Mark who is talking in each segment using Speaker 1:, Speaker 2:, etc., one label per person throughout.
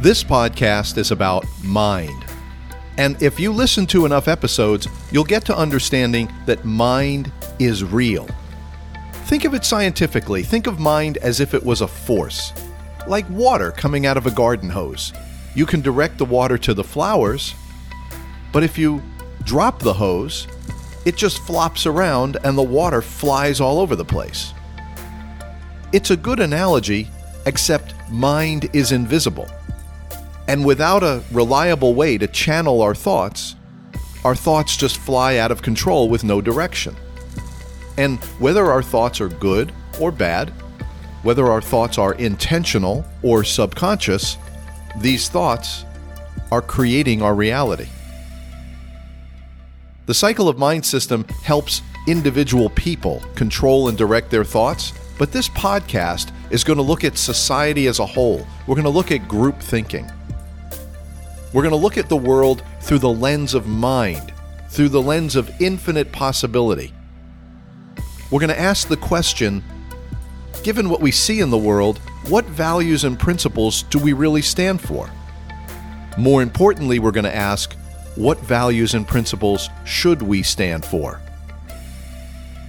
Speaker 1: This podcast is about mind. And if you listen to enough episodes, you'll get to understanding that mind is real. Think of it scientifically. Think of mind as if it was a force, like water coming out of a garden hose. You can direct the water to the flowers, but if you drop the hose, it just flops around and the water flies all over the place. It's a good analogy, except mind is invisible. And without a reliable way to channel our thoughts just fly out of control with no direction. And whether our thoughts are good or bad, whether our thoughts are intentional or subconscious, these thoughts are creating our reality. The cycle of mind system helps individual people control and direct their thoughts, but this podcast is going to look at society as a whole. We're going to look at group thinking. We're going to look at the world through the lens of mind, through the lens of infinite possibility. We're going to ask the question, given what we see in the world, what values and principles do we really stand for? More importantly, we're going to ask, what values and principles should we stand for?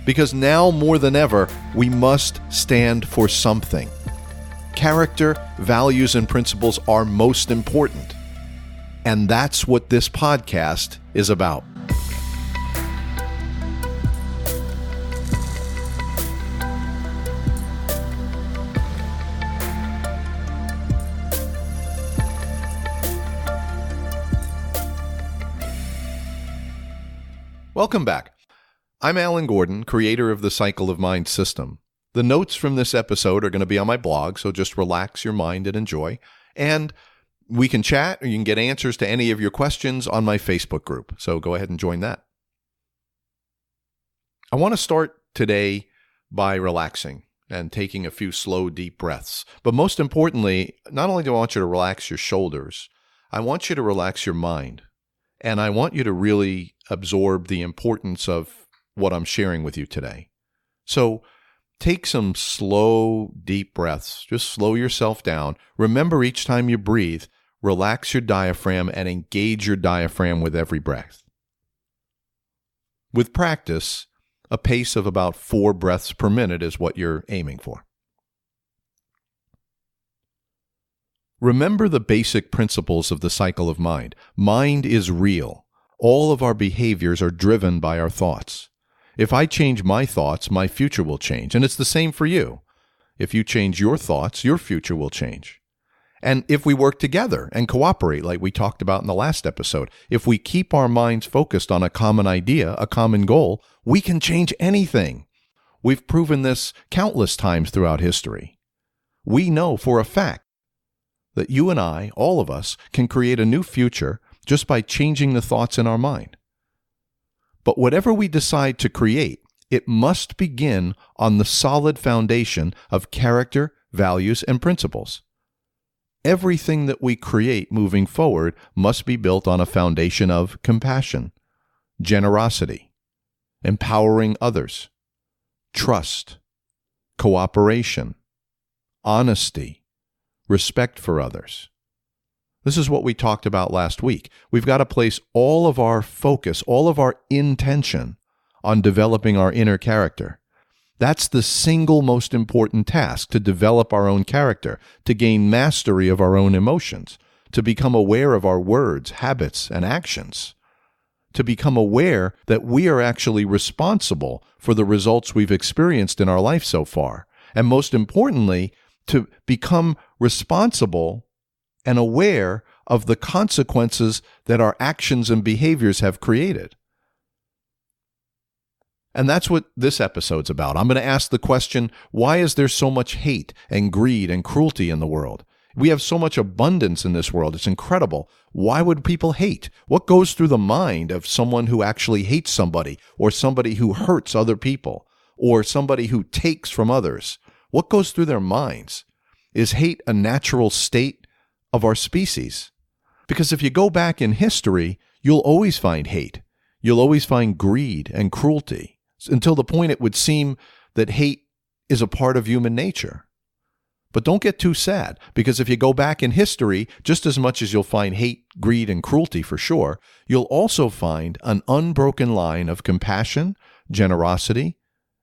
Speaker 1: Because now more than ever, we must stand for something. Character, values, and principles are most important. And that's what this podcast is about. Welcome back. I'm Alan Gordon, creator of the Cycle of Mind system. The notes from this episode are going to be on my blog, so just relax your mind and enjoy. And we can chat, or you can get answers to any of your questions on my Facebook group. So go ahead and join that. I want to start today by relaxing and taking a few slow, deep breaths. But most importantly, not only do I want you to relax your shoulders, I want you to relax your mind. And I want you to really absorb the importance of what I'm sharing with you today. So take some slow, deep breaths. Just slow yourself down. Remember, each time you breathe, relax your diaphragm and engage your diaphragm with every breath. With practice, a pace of about 4 breaths per minute is what you're aiming for. Remember the basic principles of the cycle of mind. Mind is real. All of our behaviors are driven by our thoughts. If I change my thoughts, my future will change. And it's the same for you. If you change your thoughts, your future will change. And if we work together and cooperate, like we talked about in the last episode, if we keep our minds focused on a common idea, a common goal, we can change anything. We've proven this countless times throughout history. We know for a fact that you and I, all of us, can create a new future just by changing the thoughts in our mind. But whatever we decide to create, it must begin on the solid foundation of character, values, and principles. Everything that we create moving forward must be built on a foundation of compassion, generosity, empowering others, trust, cooperation, honesty, respect for others. This is what we talked about last week. We've got to place all of our focus, all of our intention on developing our inner character. That's the single most important task, to develop our own character, to gain mastery of our own emotions, to become aware of our words, habits, and actions, to become aware that we are actually responsible for the results we've experienced in our life so far, and most importantly, to become responsible and aware of the consequences that our actions and behaviors have created. And that's what this episode's about. I'm going to ask the question, why is there so much hate and greed and cruelty in the world? We have so much abundance in this world. It's incredible. Why would people hate? What goes through the mind of someone who actually hates somebody, or somebody who hurts other people, or somebody who takes from others? What goes through their minds? Is hate a natural state of our species? Because if you go back in history, you'll always find hate. You'll always find greed and cruelty, until the point it would seem that hate is a part of human nature. But don't get too sad, because if you go back in history, just as much as you'll find hate, greed, and cruelty for sure, you'll also find an unbroken line of compassion, generosity,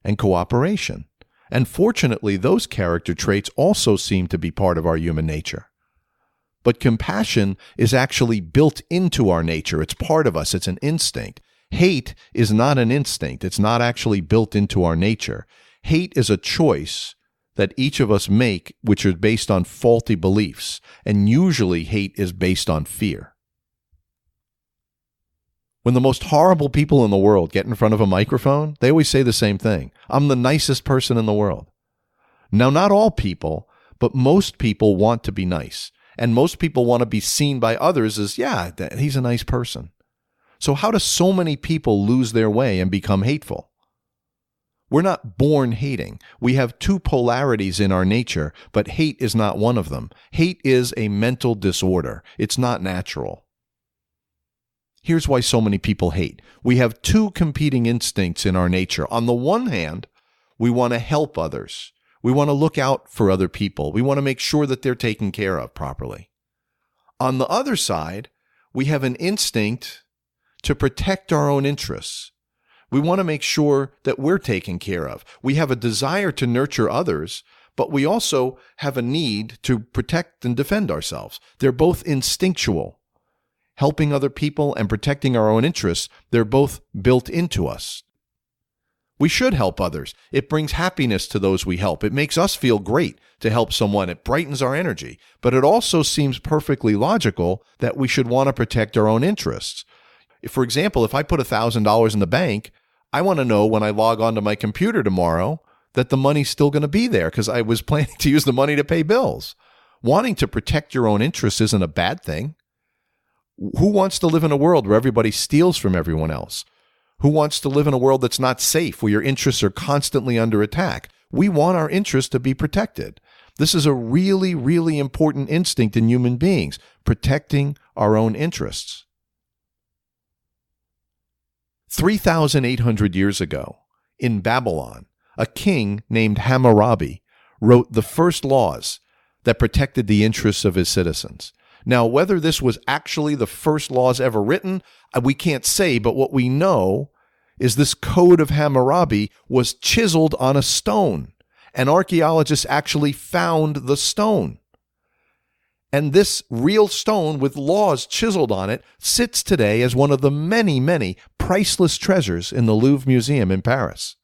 Speaker 1: and cooperation. And fortunately, those character traits also seem to be part of our human nature. But compassion is actually built into our nature. It's part of us. It's an instinct. Hate is not an instinct. It's not actually built into our nature. Hate is a choice that each of us make, which is based on faulty beliefs. And usually hate is based on fear. When the most horrible people in the world get in front of a microphone, they always say the same thing. I'm the nicest person in the world. Now, not all people, but most people want to be nice. And most people want to be seen by others as, yeah, he's a nice person. So how do so many people lose their way and become hateful? We're not born hating. We have two polarities in our nature, but hate is not one of them. Hate is a mental disorder. It's not natural. Here's why so many people hate. We have two competing instincts in our nature. On the one hand, we want to help others. We want to look out for other people. We want to make sure that they're taken care of properly. On the other side, we have an instinct to protect our own interests. We want to make sure that we're taken care of. We have a desire to nurture others, but we also have a need to protect and defend ourselves. They're both instinctual. Helping other people and protecting our own interests, they're both built into us. We should help others. It brings happiness to those we help. It makes us feel great to help someone. It brightens our energy. But it also seems perfectly logical that we should want to protect our own interests. For example, if I put $1,000 in the bank, I want to know when I log onto my computer tomorrow that the money's still going to be there because I was planning to use the money to pay bills. Wanting to protect your own interests isn't a bad thing. Who wants to live in a world where everybody steals from everyone else? Who wants to live in a world that's not safe, where your interests are constantly under attack? We want our interests to be protected. This is a really, really important instinct in human beings, protecting our own interests. 3,800 years ago, in Babylon, a king named Hammurabi wrote the first laws that protected the interests of his citizens. Now, whether this was actually the first laws ever written, we can't say, but what we know is this code of Hammurabi was chiseled on a stone, and archaeologists actually found the stone. And this real stone with laws chiseled on it sits today as one of the many, many priceless treasures in the Louvre Museum in Paris.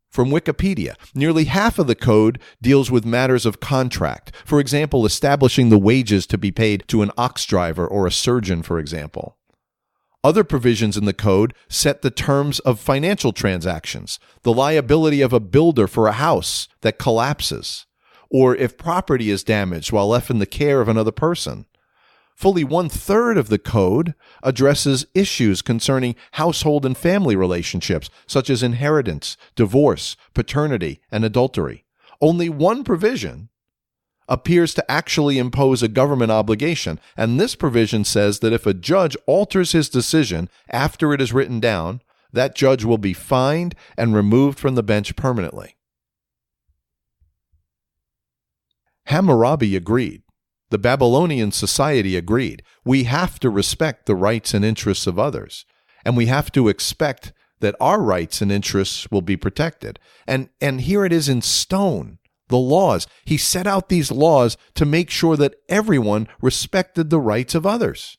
Speaker 1: From Wikipedia, nearly half of the code deals with matters of contract. For example, establishing the wages to be paid to an ox driver or a surgeon, for example. Other provisions in the code set the terms of financial transactions, the liability of a builder for a house that collapses, or if property is damaged while left in the care of another person. Fully 1/3 of the code addresses issues concerning household and family relationships, such as inheritance, divorce, paternity, and adultery. Only one provision appears to actually impose a government obligation, and this provision says that if a judge alters his decision after it is written down, that judge will be fined and removed from the bench permanently. Hammurabi agreed. The Babylonian society agreed. We have to respect the rights and interests of others, and we have to expect that our rights and interests will be protected. And here it is in stone, the laws. He set out these laws to make sure that everyone respected the rights of others.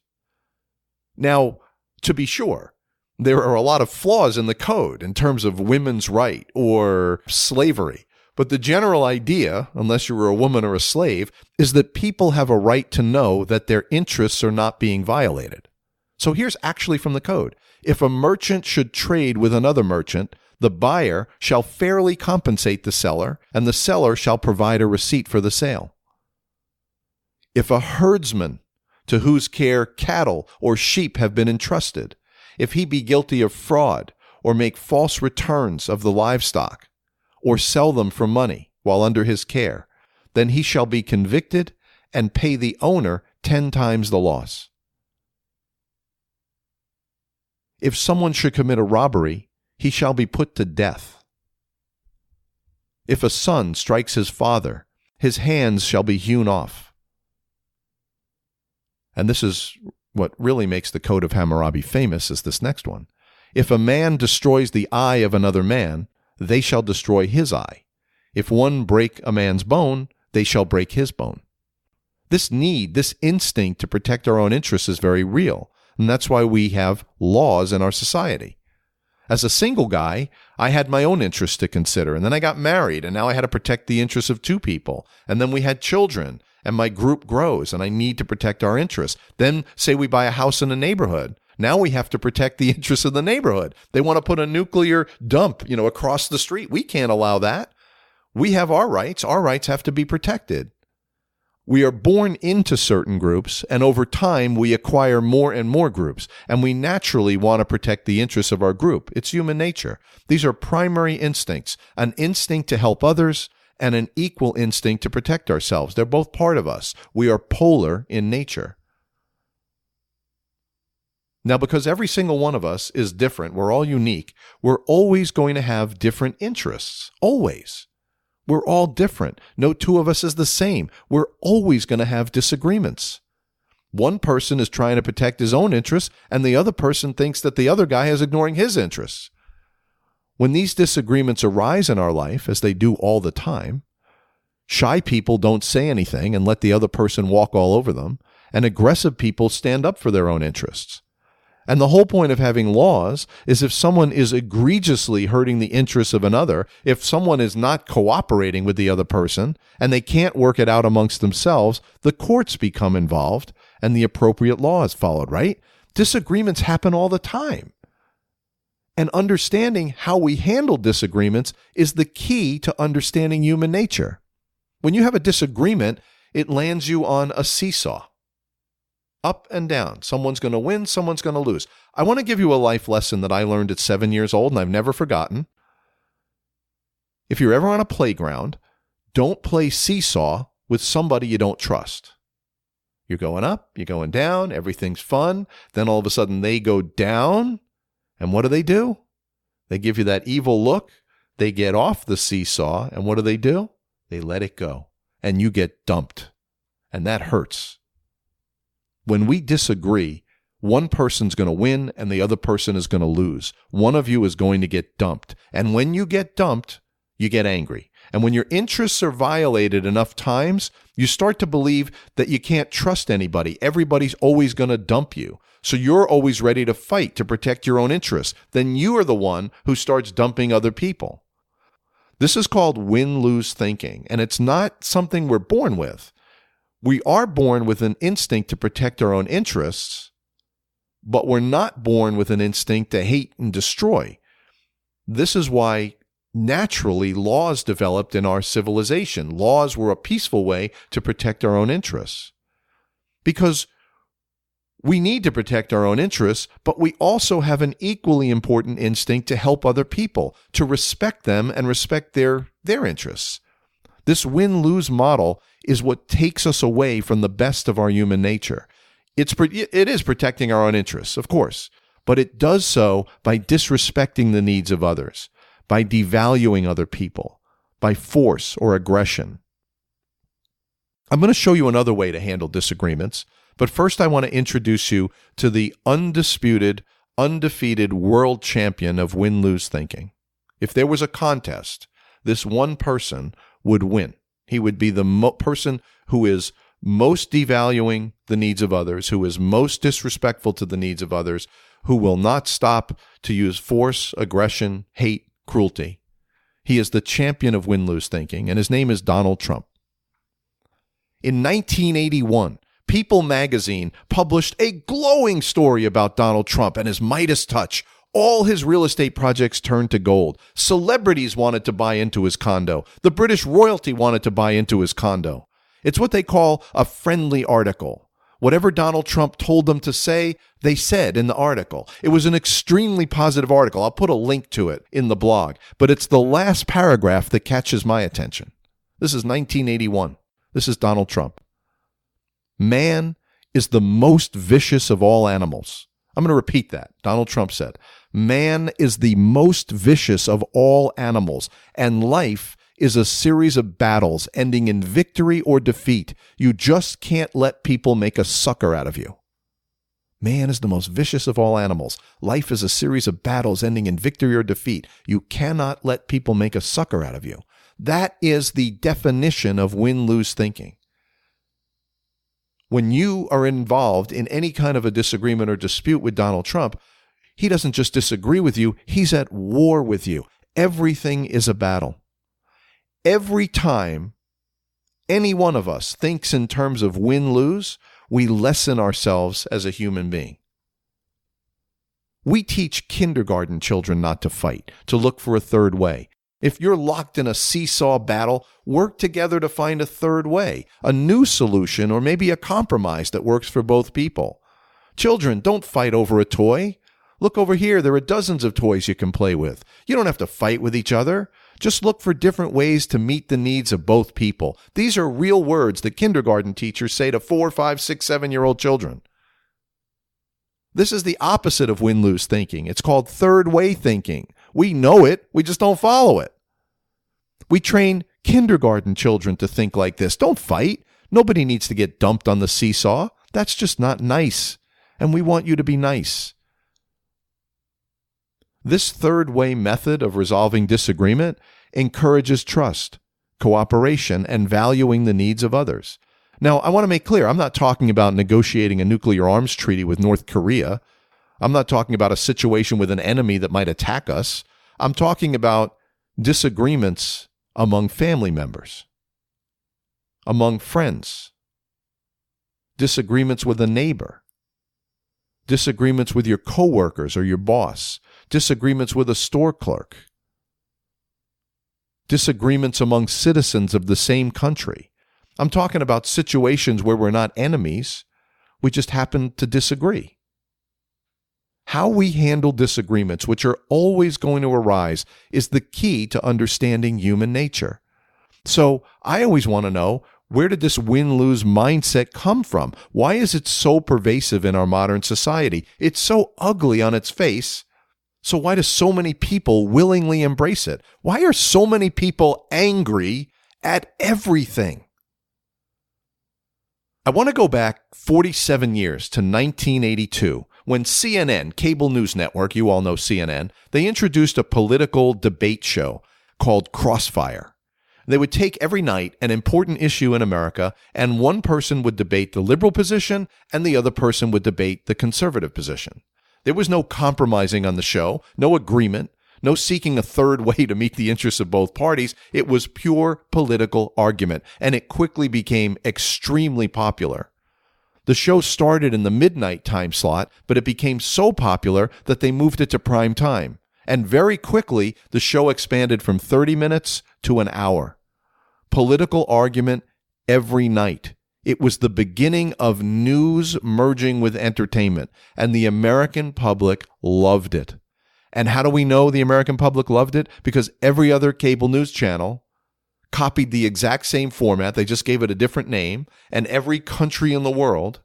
Speaker 1: Now, to be sure, there are a lot of flaws in the code in terms of women's right or slavery. But the general idea, unless you were a woman or a slave, is that people have a right to know that their interests are not being violated. So here's actually from the code. If a merchant should trade with another merchant, the buyer shall fairly compensate the seller, and the seller shall provide a receipt for the sale. If a herdsman to whose care cattle or sheep have been entrusted, if he be guilty of fraud or make false returns of the livestock, or sell them for money while under his care, then he shall be convicted and pay the owner 10 times the loss. If someone should commit a robbery, he shall be put to death. If a son strikes his father, his hands shall be hewn off. And this is what really makes the Code of Hammurabi famous, is this next one. If a man destroys the eye of another man, they shall destroy his eye. If one break a man's bone, they shall break his bone. This need, this instinct to protect our own interests is very real, and that's why we have laws in our society. As a single guy, I had my own interests to consider, and then I got married, and now I had to protect the interests of two people, and then we had children, and my group grows, and I need to protect our interests. Then, say we buy a house in a neighborhood. Now we have to protect the interests of the neighborhood. They want to put a nuclear dump, across the street. We can't allow that. We have our rights. Our rights have to be protected. We are born into certain groups, and over time, we acquire more and more groups, and we naturally want to protect the interests of our group. It's human nature. These are primary instincts, an instinct to help others and an equal instinct to protect ourselves. They're both part of us. We are polar in nature. Now, because every single one of us is different, we're all unique, we're always going to have different interests. Always. We're all different. No two of us is the same. We're always going to have disagreements. One person is trying to protect his own interests, and the other person thinks that the other guy is ignoring his interests. When these disagreements arise in our life, as they do all the time, shy people don't say anything and let the other person walk all over them, and aggressive people stand up for their own interests. And the whole point of having laws is if someone is egregiously hurting the interests of another, if someone is not cooperating with the other person and they can't work it out amongst themselves, the courts become involved and the appropriate law is followed, right? Disagreements happen all the time. And understanding how we handle disagreements is the key to understanding human nature. When you have a disagreement, it lands you on a seesaw. Up and down. Someone's going to win, someone's going to lose. I want to give you a life lesson that I learned at 7 years old and I've never forgotten. If you're ever on a playground, don't play seesaw with somebody you don't trust. You're going up, you're going down, everything's fun. Then all of a sudden they go down. And what do? They give you that evil look. They get off the seesaw. And what do? They let it go. And you get dumped. And that hurts. When we disagree, one person's going to win and the other person is going to lose. One of you is going to get dumped. And when you get dumped, you get angry. And when your interests are violated enough times, you start to believe that you can't trust anybody. Everybody's always going to dump you. So you're always ready to fight to protect your own interests. Then you are the one who starts dumping other people. This is called win-lose thinking, and it's not something we're born with. We are born with an instinct to protect our own interests, but we're not born with an instinct to hate and destroy. This is why naturally laws developed in our civilization. Laws were a peaceful way to protect our own interests. Because we need to protect our own interests, but we also have an equally important instinct to help other people, to respect them and respect their interests. This win-lose model is what takes us away from the best of our human nature. It is protecting our own interests, of course, but it does so by disrespecting the needs of others, by devaluing other people, by force or aggression. I'm going to show you another way to handle disagreements, but first I want to introduce you to the undisputed, undefeated world champion of win-lose thinking. If there was a contest, this one person would win. He would be the person who is most devaluing the needs of others, who is most disrespectful to the needs of others, who will not stop to use force, aggression, hate, cruelty. He is the champion of win-lose thinking, and his name is Donald Trump. In 1981, People magazine published a glowing story about Donald Trump and his Midas touch. All his real estate projects turned to gold. Celebrities wanted to buy into his condo. The British royalty wanted to buy into his condo. It's what they call a friendly article. Whatever Donald Trump told them to say, they said in the article. It was an extremely positive article. I'll put a link to it in the blog, but it's the last paragraph that catches my attention. This is 1981. This is Donald Trump. Man is the most vicious of all animals. I'm going to repeat that. Donald Trump said, man is the most vicious of all animals, and life is a series of battles ending in victory or defeat. You just can't let people make a sucker out of you. Man is the most vicious of all animals. Life is a series of battles ending in victory or defeat. You cannot let people make a sucker out of you. That is the definition of win-lose thinking. When you are involved in any kind of a disagreement or dispute with Donald Trump, he doesn't just disagree with you, he's at war with you. Everything is a battle. Every time any one of us thinks in terms of win-lose, we lessen ourselves as a human being. We teach kindergarten children not to fight, to look for a third way. If you're locked in a seesaw battle, work together to find a third way, a new solution, or maybe a compromise that works for both people. Children, don't fight over a toy. Look over here, there are dozens of toys you can play with. You don't have to fight with each other. Just look for different ways to meet the needs of both people. These are real words that kindergarten teachers say to 4, 5, 6, 7-year-old children. This is the opposite of win-lose thinking. It's called third way thinking. We know it, we just don't follow it. We train kindergarten children to think like this. Don't fight. Nobody needs to get dumped on the seesaw. That's just not nice. And we want you to be nice. This third way method of resolving disagreement encourages trust, cooperation, and valuing the needs of others. Now, I want to make clear, I'm not talking about negotiating a nuclear arms treaty with North Korea. I'm not talking about a situation with an enemy that might attack us. I'm talking about disagreements among family members, among friends, disagreements with a neighbor, disagreements with your coworkers or your boss, disagreements with a store clerk, disagreements among citizens of the same country. I'm talking about situations where we're not enemies, we just happen to disagree. How we handle disagreements, which are always going to arise, is the key to understanding human nature. So I always want to know, where did this win-lose mindset come from? Why is it so pervasive in our modern society? It's so ugly on its face. So why do so many people willingly embrace it? Why are so many people angry at everything? I want to go back 47 years to 1982, when CNN, cable news network, you all know CNN, they introduced a political debate show called Crossfire. They would take every night an important issue in America, and one person would debate the liberal position, and the other person would debate the conservative position. There was no compromising on the show, no agreement, no seeking a third way to meet the interests of both parties. It was pure political argument, and it quickly became extremely popular. The show started in the midnight time slot, but it became so popular that they moved it to prime time. And very quickly, the show expanded from 30 minutes to an hour. Political argument every night. It was the beginning of news merging with entertainment, and the American public loved it. And how do we know the American public loved it? Because every other cable news channel copied the exact same format. They just gave it a different name. And every country in the world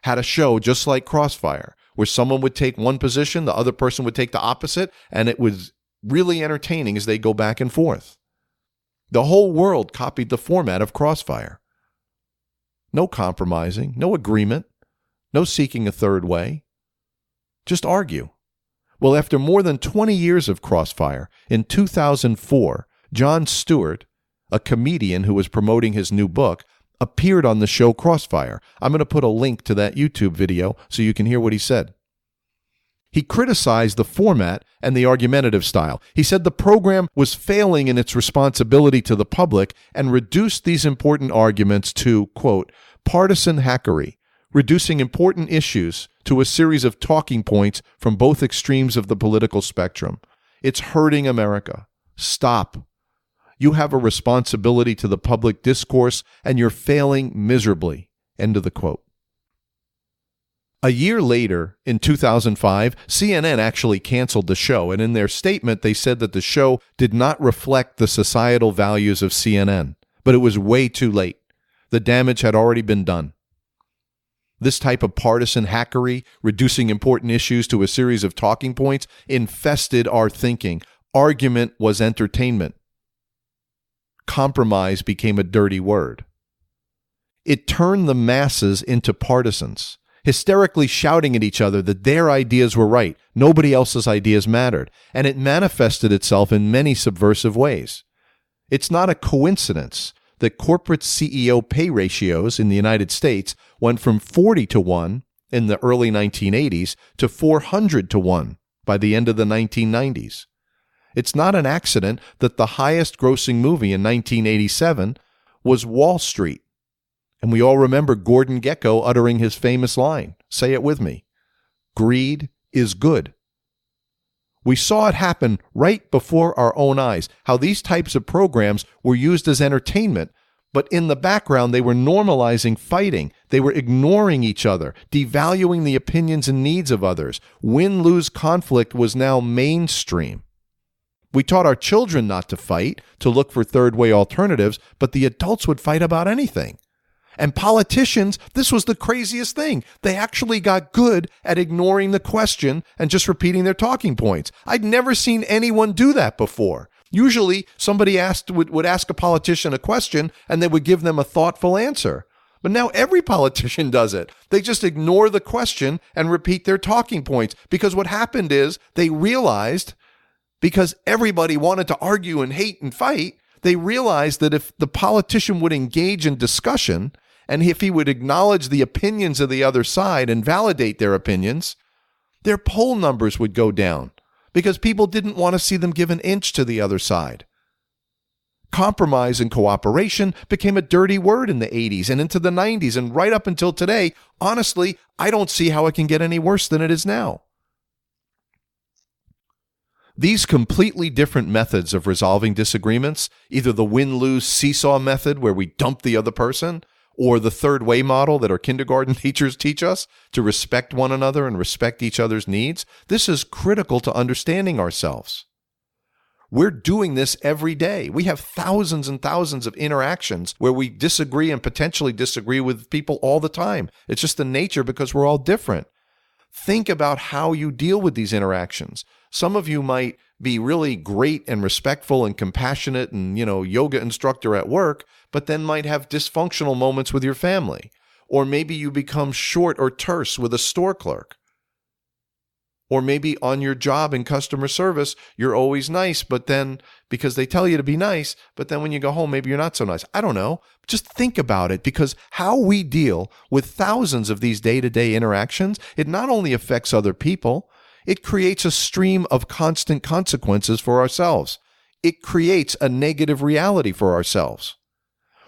Speaker 1: had a show just like Crossfire, where someone would take one position, the other person would take the opposite, and it was really entertaining as they go back and forth. The whole world copied the format of Crossfire. No compromising, no agreement, no seeking a third way. Just argue. Well, after more than 20 years of Crossfire, in 2004, Jon Stewart, a comedian who was promoting his new book, appeared on the show Crossfire. I'm going to put a link to that YouTube video so you can hear what he said. He criticized the format and the argumentative style. He said the program was failing in its responsibility to the public and reduced these important arguments to, quote, partisan hackery, reducing important issues to a series of talking points from both extremes of the political spectrum. It's hurting America. Stop. You have a responsibility to the public discourse, and you're failing miserably. End of the quote. A year later, in 2005, CNN actually canceled the show, and in their statement, they said that the show did not reflect the societal values of CNN, but it was way too late. The damage had already been done. This type of partisan hackery, reducing important issues to a series of talking points, infested our thinking. Argument was entertainment. compromise became a dirty word. It turned the masses into partisans, hysterically shouting at each other that their ideas were right, nobody else's ideas mattered, and it manifested itself in many subversive ways. It's not a coincidence that corporate CEO pay ratios in the United States went from 40-1 in the early 1980s to 400-1 by the end of the 1990s. It's not an accident that the highest grossing movie in 1987 was Wall Street. And we all remember Gordon Gekko uttering his famous line. Say it with me. Greed is good. We saw it happen right before our own eyes, how these types of programs were used as entertainment, but in the background they were normalizing fighting. They were ignoring each other, devaluing the opinions and needs of others. Win-lose conflict was now mainstream. We taught our children not to fight, to look for third-way alternatives, but the adults would fight about anything. And politicians, this was the craziest thing. They actually got good at ignoring the question and just repeating their talking points. I'd never seen anyone do that before. Usually, somebody would ask a politician a question and they would give them a thoughtful answer. But now every politician does it. They just ignore the question and repeat their talking points. Because what happened is they realized, because everybody wanted to argue and hate and fight, they realized that if the politician would engage in discussion, and if he would acknowledge the opinions of the other side and validate their opinions, their poll numbers would go down because people didn't want to see them give an inch to the other side. Compromise and cooperation became a dirty word in the 80s and into the 90s, and right up until today, honestly, I don't see how it can get any worse than it is now. These completely different methods of resolving disagreements, either the win-lose seesaw method where we dump the other person, or the third-way model that our kindergarten teachers teach us to respect one another and respect each other's needs, this is critical to understanding ourselves. We're doing this every day. We have thousands and thousands of interactions where we disagree and potentially disagree with people all the time. It's just the nature because we're all different. Think about how you deal with these interactions. Some of you might be really great and respectful and compassionate and, yoga instructor at work, but then might have dysfunctional moments with your family. Or maybe you become short or terse with a store clerk. Or maybe on your job in customer service, you're always nice, but then because they tell you to be nice, but then when you go home, maybe you're not so nice. I don't know. Just think about it, because how we deal with thousands of these day-to-day interactions, it not only affects other people, it creates a stream of constant consequences for ourselves. It creates a negative reality for ourselves.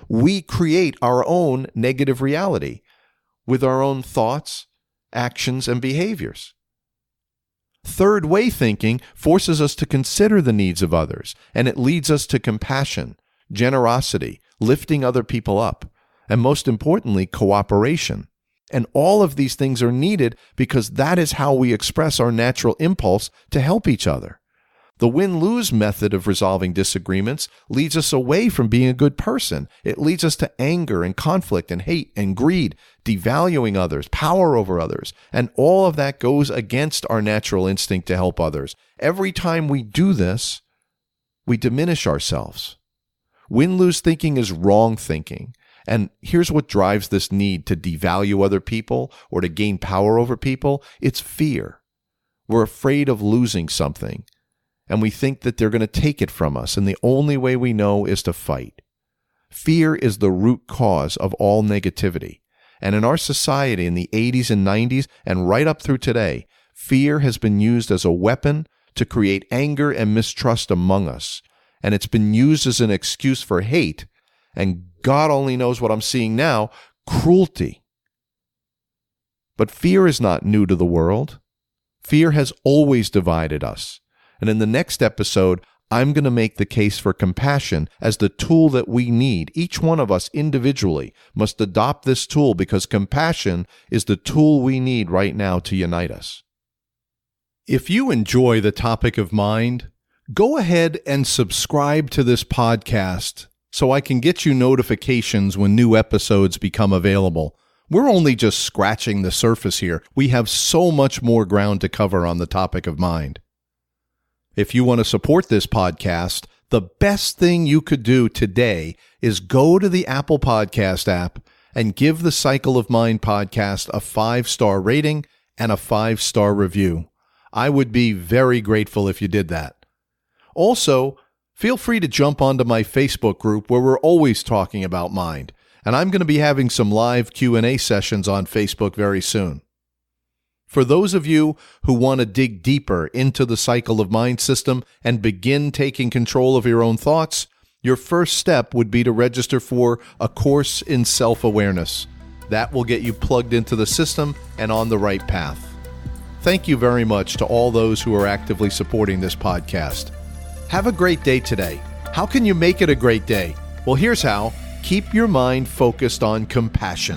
Speaker 1: We create our own negative reality with our own thoughts, actions, and behaviors. Third-way thinking forces us to consider the needs of others, and it leads us to compassion, generosity, lifting other people up, and most importantly, cooperation. And all of these things are needed because that is how we express our natural impulse to help each other. The win-lose method of resolving disagreements leads us away from being a good person. It leads us to anger and conflict and hate and greed, devaluing others, power over others, and all of that goes against our natural instinct to help others. Every time we do this, we diminish ourselves. Win-lose thinking is wrong thinking. And here's what drives this need to devalue other people or to gain power over people. It's fear. We're afraid of losing something, and we think that they're going to take it from us, and the only way we know is to fight. Fear is the root cause of all negativity. And in our society in the 80s and 90s and right up through today, fear has been used as a weapon to create anger and mistrust among us. And it's been used as an excuse for hate, and God only knows what I'm seeing now, cruelty. But fear is not new to the world. Fear has always divided us. And in the next episode, I'm going to make the case for compassion as the tool that we need. Each one of us individually must adopt this tool because compassion is the tool we need right now to unite us. If you enjoy the topic of mind, go ahead and subscribe to this podcast so I can get you notifications when new episodes become available. We're only just scratching the surface here. We have so much more ground to cover on the topic of mind. If you want to support this podcast, The best thing you could do today is go to the Apple Podcast app and give the Cycle of Mind podcast a 5-star rating and a 5-star review. I would be very grateful if you did that. Also, feel free to jump onto my Facebook group where we're always talking about mind, and I'm going to be having some live Q&A sessions on Facebook very soon. For those of you who want to dig deeper into the Cycle of Mind system and begin taking control of your own thoughts, your first step would be to register for a course in self-awareness. That will get you plugged into the system and on the right path. Thank you very much to all those who are actively supporting this podcast. Have a great day today. How can you make it a great day? Well, here's how. Keep your mind focused on compassion.